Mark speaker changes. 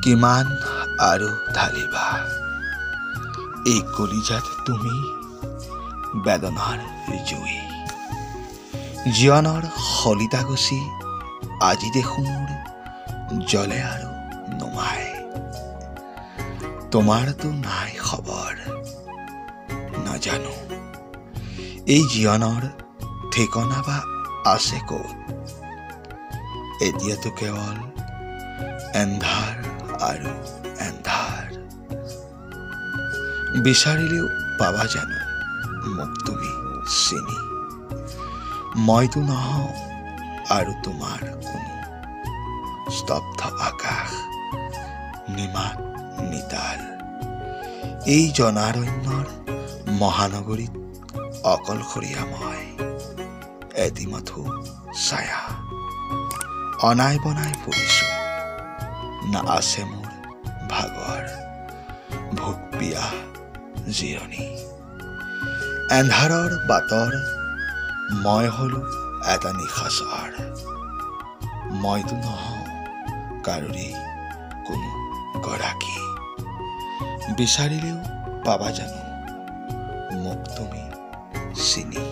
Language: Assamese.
Speaker 1: কিমান আৰু ঢালিবা এই কলিজাত তুমি বেদনাৰ জুই জীৱনৰ শলিতা গছি আজি দেখো মোৰ জ্বলে আৰু নুমায় তোমাৰতো নাই খবৰ নাজানো এই জীৱনৰ ঠিকনা বা আছে ক'ত এতিয়াতো কেৱল এন্ধাৰ আৰু এন্ধাৰ বিচাৰিলেও পাবা জানো মোক তুমি চিনি মইতো নহওঁ আৰু তোমাৰ কোনো স্তব্ধ আকাশ নিমাত নিতাল এই জনাৰণ্যৰ মহানগৰীত অকলশৰীয়া মই এটিমথো ছায়া অনাই বনাই ফুৰিছো না আছে মোৰ ভাগৰ ভোক পিয়াহ জিৰণি এন্ধাৰৰ বাটৰ মই হলো এটা নিশাচৰ মইতো নহওঁ কাৰোৰে কোনো গৰাকী বিচাৰিলেও পাবা জানো মোক তুমি চিনি